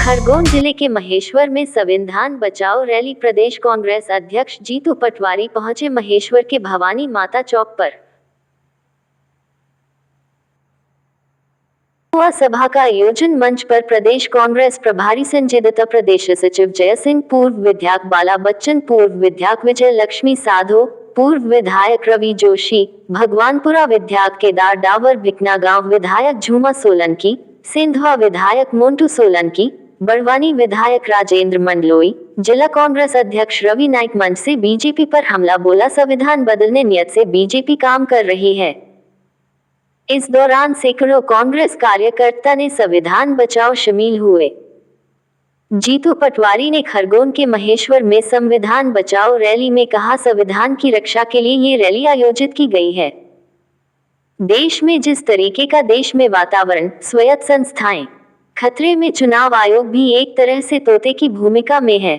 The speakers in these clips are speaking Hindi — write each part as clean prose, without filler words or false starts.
खरगोन जिले के महेश्वर में संविधान बचाओ रैली। प्रदेश कांग्रेस अध्यक्ष जीतू पटवारी पहुंचे महेश्वर के भवानी माता चौक पर। हुआ सभा का आयोजन। मंच पर प्रदेश कांग्रेस प्रभारी संजय दत्त, प्रदेश सचिव जय सिंह, पूर्व विधायक बाला बच्चन, पूर्व विधायक विजय लक्ष्मी साधो, पूर्व विधायक रवि जोशी, भगवानपुरा विधायक केदार डावर, भिकना गांव विधायक झूमा सोलंकी, सिंधवा विधायक मोन्टू सोलंकी, बड़वानी विधायक राजेंद्र मंडलोई, जिला कांग्रेस अध्यक्ष रवि नाइक मंच से बीजेपी पर हमला बोला। संविधान बदलने नियत से बीजेपी काम कर रही है। इस दौरान सैकड़ों कांग्रेस कार्यकर्ता ने संविधान बचाओ शामिल हुए। जीतू पटवारी ने खरगोन के महेश्वर में संविधान बचाओ रैली में कहा, संविधान की रक्षा के लिए ये रैली आयोजित की गई है। देश में जिस तरीके का देश में वातावरण, स्वायत्त संस्थाएं खतरे में, चुनाव आयोग भी एक तरह से तोते की भूमिका में है।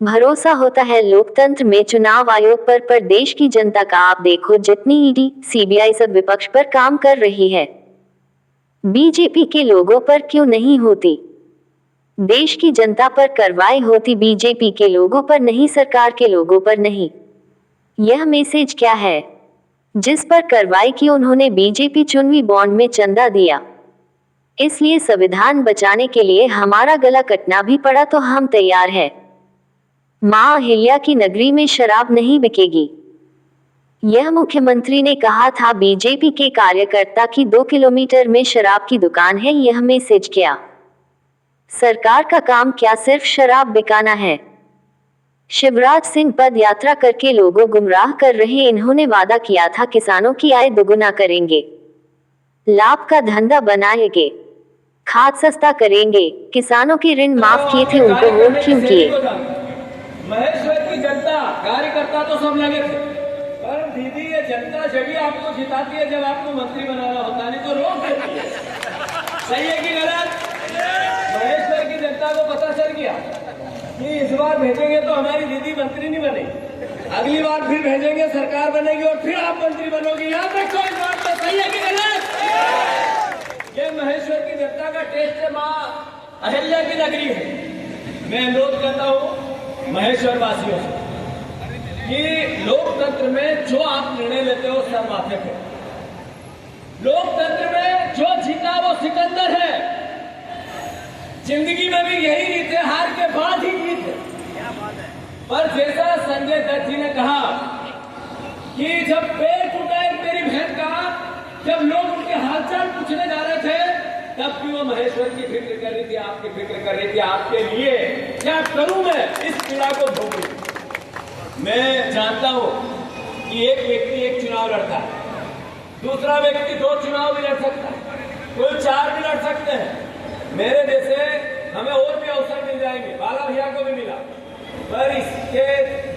भरोसा होता है लोकतंत्र में चुनाव आयोग पर देश की जनता का। आप देखो जितनी ईडी, सीबीआई सब विपक्ष पर काम कर रही है, बीजेपी के लोगों पर क्यों नहीं होती? देश की जनता पर कार्रवाई होती, बीजेपी के लोगों पर नहीं, सरकार के लोगों पर नहीं। यह मैसेज क्या है? जिस पर कार्रवाई की उन्होंने बीजेपी चुनावी बॉन्ड में चंदा दिया, इसलिए संविधान बचाने के लिए हमारा गला कटना भी पड़ा तो हम तैयार हैं। मां अहिल्या की नगरी में शराब नहीं बिकेगी, यह मुख्यमंत्री ने कहा था। बीजेपी के कार्यकर्ता की 2 किलोमीटर में शराब की दुकान है, यह मैसेज क्या? सरकार का काम क्या सिर्फ शराब बिकाना है? शिवराज सिंह पद यात्रा करके लोगों गुमराह कर रहे। इन्होंने वादा किया था किसानों की आय दोगुना करेंगे, लाभ का धंधा बनाएंगे, खाद सस्ता करेंगे, किसानों के ऋण माफ किए थे, उनको वोट क्यों किए? महेश्वर की जनता, कार्यकर्ता तो सब लगे थे, पर दीदी ये जनता जब आपको जिताती है जब आपको मंत्री बनाना होता, नहीं तो रोक देती है। सही है कि गलत? महेश्वर की जनता को पता चल गया कि इस बार भेजेंगे तो हमारी दीदी मंत्री नहीं बनेगी, अगली बार फिर भेजेंगे सरकार बनेगी और फिर आप मंत्री बनोगे। याद रखो इस बात को। सही है कि गलत? ये महेश्वर की जनता का टेस्ट है, मां अहिल्या की नगरी है। मैं अनुरोध करता हूं महेश्वर वासियों से कि लोकतंत्र में जो आप निर्णय लेते हो सर माथे पे, लोकतंत्र में जो जीता वो सिकंदर है। जिंदगी में भी यही रीत है, हार के बाद ही जीत है। पर जैसा संजय दत्त जी ने कहा कि जब पेड़ टूटा एक मेरी बहन का, जब लोग उनके हालचाल पूछने जा रहे थे, तब भी वो महेश्वर की फिक्र कर रही थी, आपकी फिक्र कर रही थी, आपके लिए क्या करूं मैं इस पीड़ा को भोग रही। मैं जानता हूं कि एक व्यक्ति एक चुनाव लड़ता है, दूसरा व्यक्ति 2 चुनाव भी लड़ सकता है, कोई 4 भी लड़ सकते हैं। मेरे जैसे हमें और भी अवसर मिल जाएंगे, बाला भैया को भी मिला, पर इसके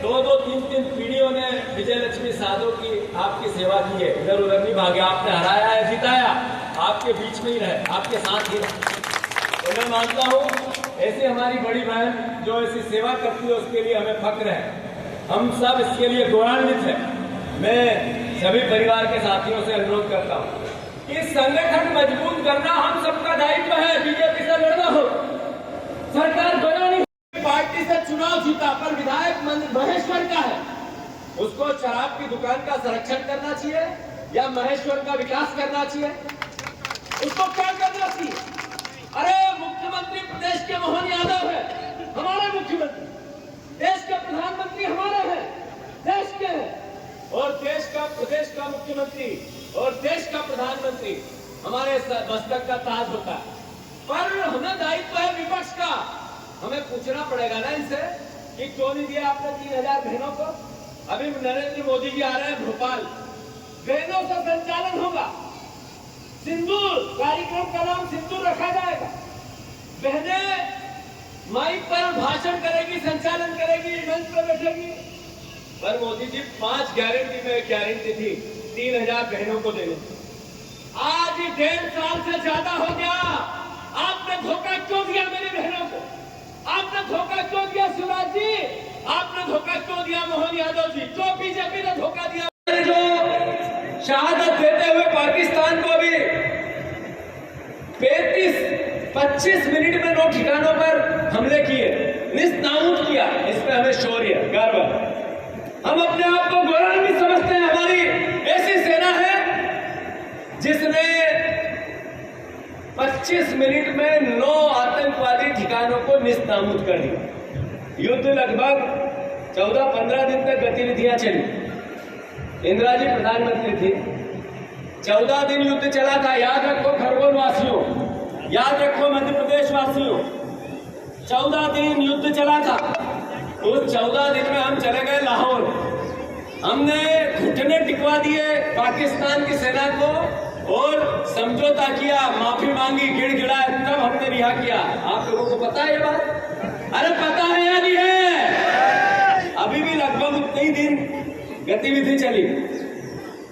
2-2, 3-3 पीढ़ियों ने विजय लक्ष्मी साधो की आपकी सेवा की है, इधर उधर नहीं भागे, आपने हराया है, जिताया, आपके बीच में ही रहे, आपके साथ ही रहे। तो मैं मानता हूँ ऐसी हमारी बड़ी बहन जो ऐसी सेवा करती है उसके लिए हमें फक्र है, हम सब इसके लिए गौरवान्वित हैं। मैं सभी परिवार के साथियों से अनुरोध करता हूँ कि संगठन मजबूत करना हम सबका दायित्व है। बीजेपी से लड़ना हो, सरकार बनानी, पार्टी से चुनाव जीता पर विधायक महेश्वर का है, उसको शराब की दुकान का संरक्षण करना चाहिए या महेश्वर का विकास करना चाहिए? उसको क्या करना चाहिए? अरे मुख्यमंत्री प्रदेश के मोहन यादव है, हमारे मुख्यमंत्री, देश के प्रधानमंत्री हमारे हैं, देश के हैं, और देश का प्रदेश का मुख्यमंत्री और देश का प्रधानमंत्री हमारे मस्तक का ताज होता है। पर हमें दायित्व है विपक्ष का, हमें पूछना पड़ेगा ना इनसे कि क्यों नहीं दिया आपने 3000 बहनों को। अभी नरेंद्र मोदी जी आ रहे हैं भोपाल, बहनों से संचालन होगा, सिंदूर कार्यक्रम का नाम सिंदूर रखा जाएगा, बहनें माइक पर भाषण करेगी, संचालन करेगी, मंच पर बैठेगी। पर मोदी जी 5 गारंटी में गारंटी थी 3000 बहनों को देने, आज 1.5 साल से ज्यादा हो गया। आपने धोखा क्यों दिया मेरी बहनों को? आपने धोखा क्यों दिया शिवराज जी? आपने धोखा क्यों दिया मोहन यादव जी? क्यों बीजेपी ने धोखा दिया? जो शहादत देते हुए पाकिस्तान को भी 25 मिनट में 9 ठिकानों पर हमले किए, निस्ताऊत किया। इसमें हमें शौर्य, गर्व, हम अपने आप को गौरवान्वित समझते हैं। हमारी ऐसी सेना है जिसने 25 मिनट में 9 आतंकवादी ठिकानों को निस्तामूद कर दिया। युद्ध लगभग 14-15 दिन तक गतिविधियां चली। इंदिरा जी प्रधानमंत्री थी, 14 दिन युद्ध चला था। याद रखो खरगोन वासियों, याद रखो मध्य प्रदेश वासियों, 14 दिन युद्ध चला था। उस 14 दिन में हम चले गए लाहौर, हमने घुटने टिकवा दिए पाकिस्तान की सेना को और समझौता किया, माफी मांगी, गिड़गिड़ाए, तब हमने रिहा किया। आप लोगों को पता है ये बात? अरे पता है या नहीं है? अभी भी लगभग उतने ही दिन गतिविधि चली।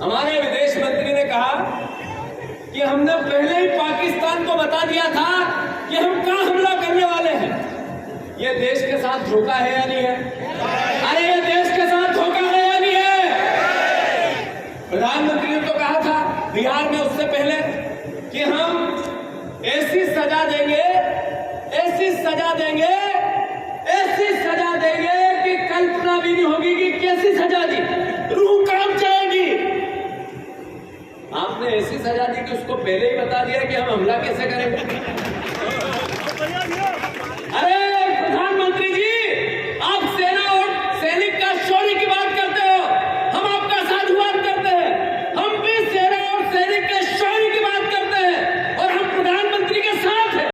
हमारे विदेश मंत्री ने कहा कि हमने पहले ही पाकिस्तान को बता दिया था कि हम कहां हमला करने वाले हैं। ये देश के साथ धोखा है या नहीं है? अरे ये देश के साथ धोखा है या नहीं है? प्रधानमंत्री ने तो कहा था बिहार में उससे पहले कि हम ऐसी सजा देंगे, ऐसी सजा देंगे, ऐसी सजा देंगे कि कल्पना भी नहीं होगी कि कैसी सजा दी, रूह कांप जाएगी। आपने ऐसी सजा दी कि उसको पहले ही बता दिया कि हम हमला कैसे करेंगे।